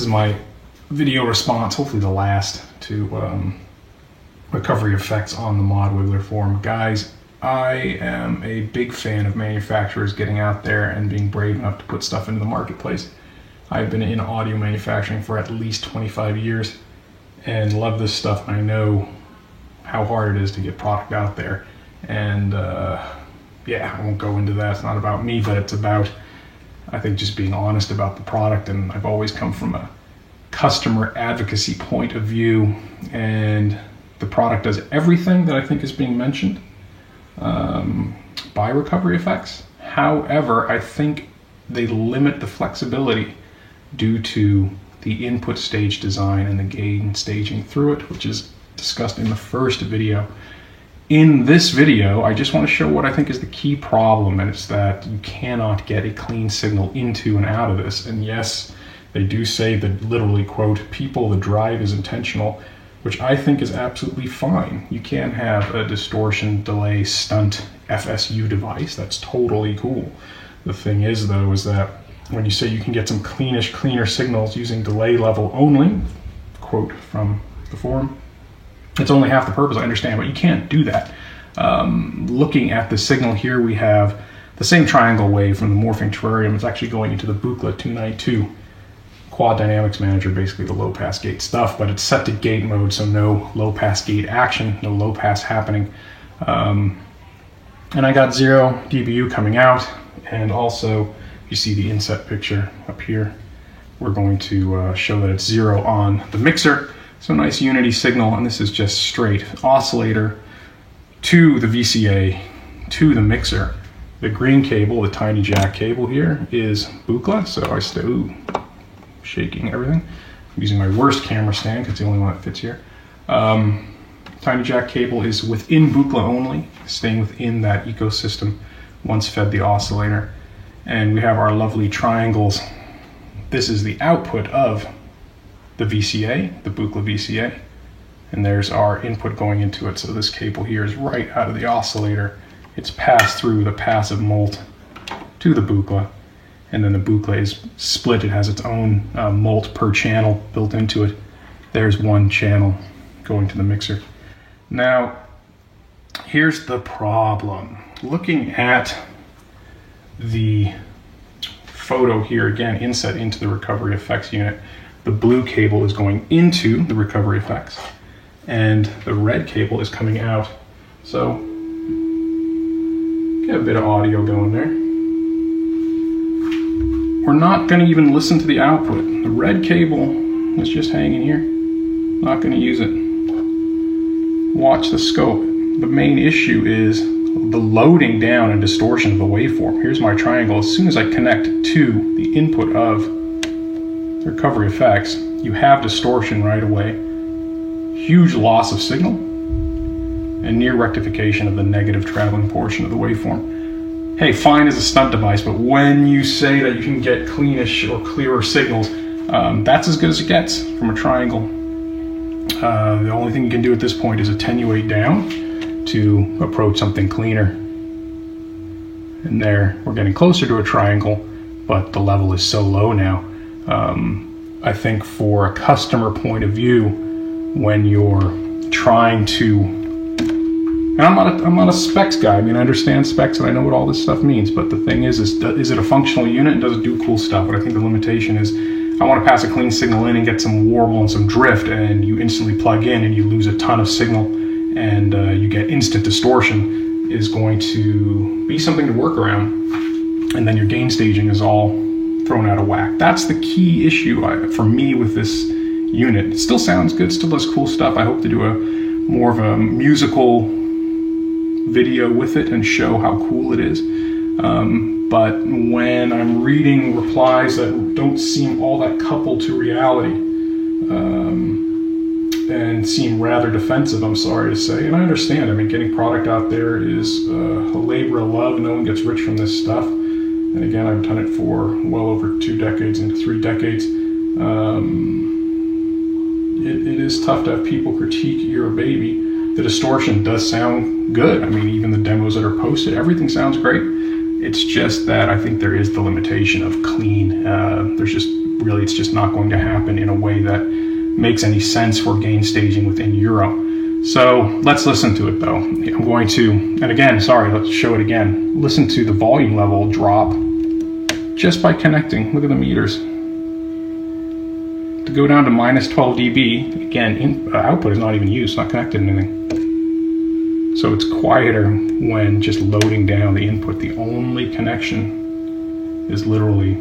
is my video response, hopefully the last, to recovery effects on the Mod Wiggler forum. Guys, I am a big fan of manufacturers getting out there and being brave enough to put stuff into the marketplace. I've been in audio manufacturing for at least 25 years and love this stuff. I know how hard it is to get product out there. And yeah, I won't go into that. It's not about me, but it's about, I think, just being honest about the product. And I've always come from a customer advocacy point of view, and the product does everything that I think is being mentioned by Recovery Effects. However, I think they limit the flexibility due to the input stage design and the gain staging through it, which is discussed in the first video. In this video, I just want to show what I think is the key problem, and it's that you cannot get a clean signal into and out of this. And yes, they do say that, literally, quote, "people, the drive is intentional," which I think is absolutely fine. You can have a distortion, delay, stunt FSU device. That's totally cool. The thing is, though, is that when you say you can get some cleaner signals using delay level only, quote from the forum, it's only half the purpose. I understand, but you can't do that. Looking at the signal here, we have the same triangle wave from the Morphing Terrarium. It's actually going into the Buchla 292 Quad Dynamics Manager, basically the low pass gate stuff, but it's set to gate mode, so no low pass gate action, no low pass happening. And I got 0 dBu coming out, and also you see the inset picture up here. We're going to show that it's 0 on the mixer. So nice unity signal, and this is just straight oscillator to the VCA to the mixer. The green cable, the tiny jack cable here, is Buchla, so I still shaking everything. I'm using my worst camera stand because it's the only one that fits here. Tiny jack cable is within Buchla only, staying within that ecosystem once fed the oscillator. And we have our lovely triangles. This is the output of the VCA, the Buchla VCA, and there's our input going into it. So this cable here is right out of the oscillator. It's passed through the passive molt to the Buchla, and then the Buchla is split. It has its own molt per channel built into it. There's one channel going to the mixer. Now, here's the problem. Looking at the photo here, again, inset into the Recovery Effects unit, the blue cable is going into the Recovery Effects, and the red cable is coming out. So, get a bit of audio going there. We're not going to even listen to the output. The red cable is just hanging here. Not going to use it. Watch the scope. The main issue is the loading down and distortion of the waveform. Here's my triangle. As soon as I connect to the input of Recovery Effects, you have distortion right away, huge loss of signal, and near rectification of the negative traveling portion of the waveform. Hey, fine as a stunt device, but when you say that you can get cleanish or clearer signals, that's as good as it gets from a triangle. The only thing you can do at this point is attenuate down to approach something cleaner. And there, we're getting closer to a triangle, but the level is so low now. I think for a customer point of view, when you're trying to, and I'm not a specs guy. I mean, I understand specs and I know what all this stuff means, but the thing is it a functional unit and does it do cool stuff? But I think the limitation is, I want to pass a clean signal in and get some warble and some drift, and you instantly plug in and you lose a ton of signal, and you get instant distortion, is going to be something to work around. And then your gain staging is all thrown out of whack. That's the key issue for me with this unit. It still sounds good, still does cool stuff. I hope to do more of a musical video with it and show how cool it is. But when I'm reading replies that don't seem all that coupled to reality, and seem rather defensive, I'm sorry to say, and I understand. I mean, getting product out there is a labor of love. No one gets rich from this stuff. And again, I've done it for well over 2 decades into 3 decades. It is tough to have people critique your baby. The distortion does sound good. I mean, even the demos that are posted, everything sounds great. It's just that I think there is the limitation of clean. It's just not going to happen in a way that makes any sense for gain staging within Euro. So let's listen to it though. I'm going to, and again, sorry, let's show it again. Listen to the volume level drop just by connecting. Look at the meters. To go down to minus 12 dB, again, output is not even used, not connected to anything. So it's quieter when just loading down the input. The only connection is literally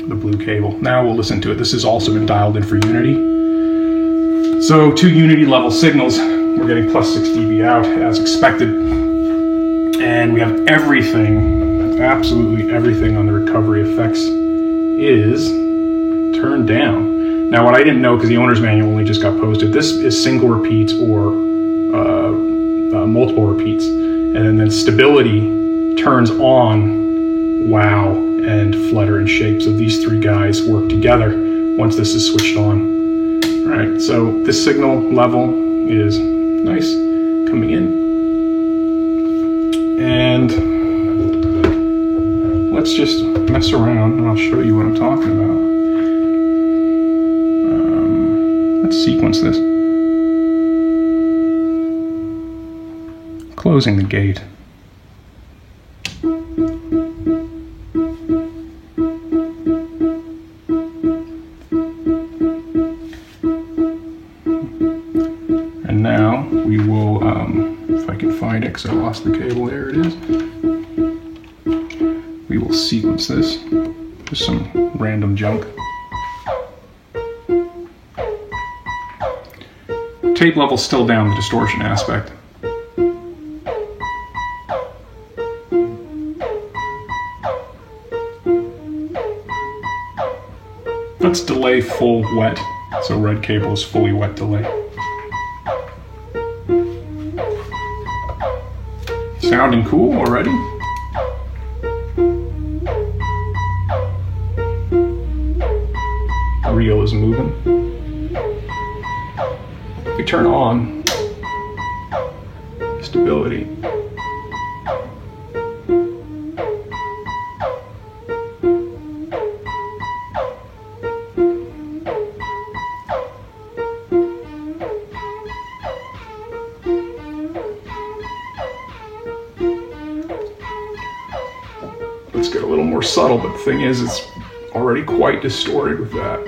the blue cable. Now we'll listen to it. This has also been dialed in for Unity. So 2 Unity level signals, we're getting plus 6 dB out as expected. And we have everything, absolutely everything on the recovery effects is turned down. Now what I didn't know, because the owner's manual only just got posted, this is single repeats or multiple repeats. And then stability turns on wow and flutter and shape. So these 3 guys work together once this is switched on. All right, so this signal level is nice coming in. And let's just mess around and I'll show you what I'm talking about. Let's sequence this. Closing the gate. And now we will, if I can find it, because I lost the cable, there it is. We will sequence this, just some random junk. Tape level's still down, the distortion aspect. Let's delay full wet, so red cable is fully wet delay. Sounding cool already? Reel is moving. If we turn on stability, let's get a little more subtle, but the thing is, it's already quite distorted with that.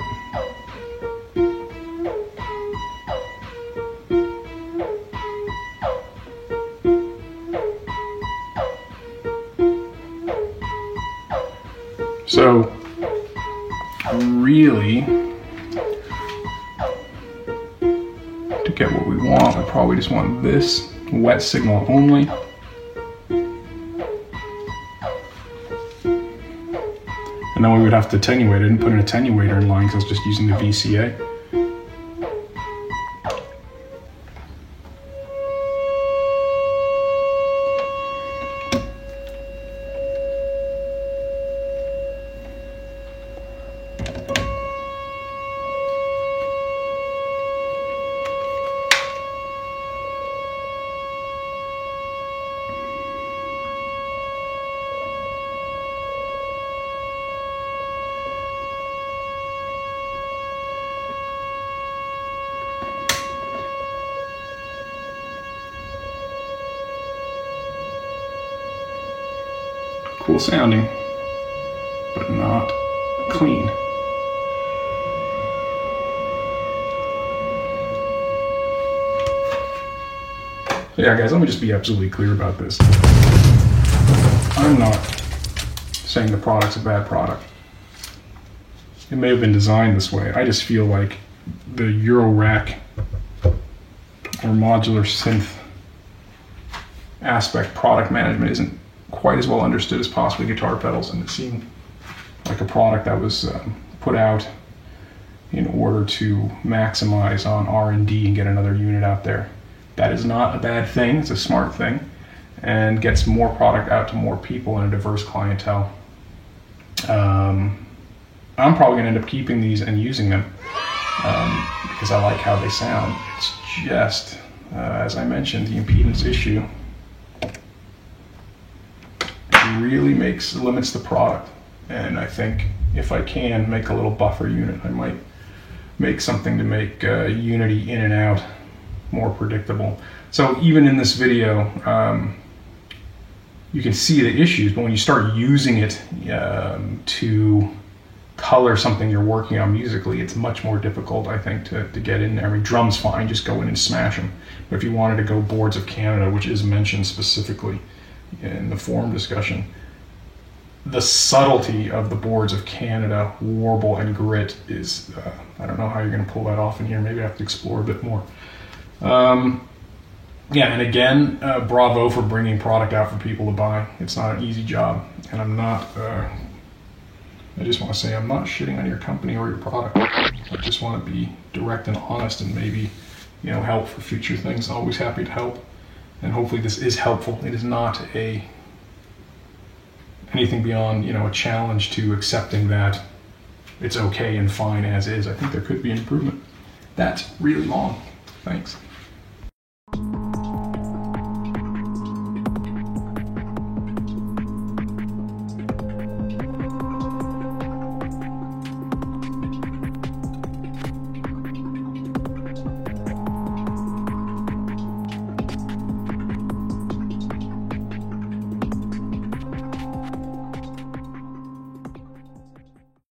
So, really, to get what we want, I probably just want this wet signal only. And then we would have to attenuate it and put an attenuator in line because I was just using the VCA. Cool sounding, but not clean. Yeah, guys, let me just be absolutely clear about this. I'm not saying the product's a bad product. It may have been designed this way. I just feel like the Eurorack or modular synth aspect product management isn't quite as well understood as possibly guitar pedals, and it seemed like a product that was put out in order to maximize on R&D and get another unit out there. That is not a bad thing, it's a smart thing, and gets more product out to more people and a diverse clientele. I'm probably going to end up keeping these and using them because I like how they sound. It's just, as I mentioned, the impedance issue really limits the product. And I think if I can make a little buffer unit, I might make something to make Unity in and out more predictable. So even in this video, you can see the issues, but when you start using it to color something you're working on musically, it's much more difficult, I think, to get in there. I mean, drums fine, just go in and smash them. But if you wanted to go Boards of Canada, which is mentioned specifically in the forum discussion, the subtlety of the Boards of Canada, warble and grit is, I don't know how you're going to pull that off in here. Maybe I have to explore a bit more. Yeah, and again, bravo for bringing product out for people to buy. It's not an easy job, and I'm not, I just want to say I'm not shitting on your company or your product. I just want to be direct and honest and maybe, you know, help for future things. Always happy to help, and hopefully this is helpful. It is not anything beyond, you know, a challenge to accepting that it's okay and fine as is. I think there could be improvement. That's really long. Thanks.